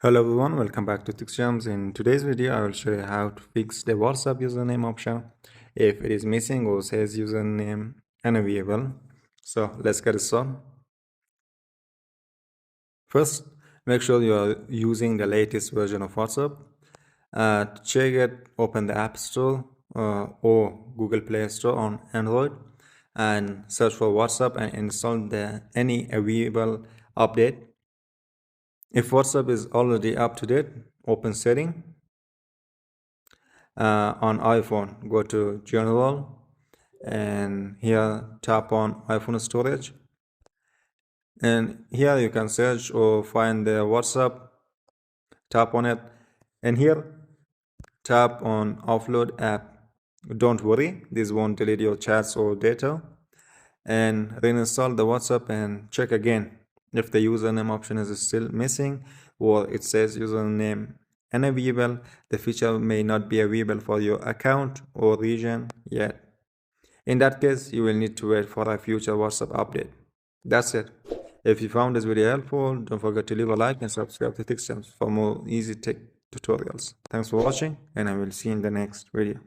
Hello everyone, welcome back to TechGems. In today's video, I will show you how to fix the WhatsApp username option if it is missing or says username unavailable. So let's get it started. First, make sure you are using the latest version of WhatsApp. To check it, open the App Store or Google Play Store on Android and search for WhatsApp and install any available update. If WhatsApp is already up to date, open setting. On iPhone, go to General and here tap on iPhone storage, and here you can search or find the WhatsApp. Tap on it and here tap on offload app. Don't worry, this won't delete your chats or data, and reinstall the WhatsApp and check again if the username option is still missing or it says username unavailable. The feature may not be available for your account or region yet. In that case, you will need to wait for a future WhatsApp update. That's it. If you found this video helpful, don't forget to leave a like and subscribe to TechGems for more easy tech tutorials. Thanks for watching, and I will see you in the next video.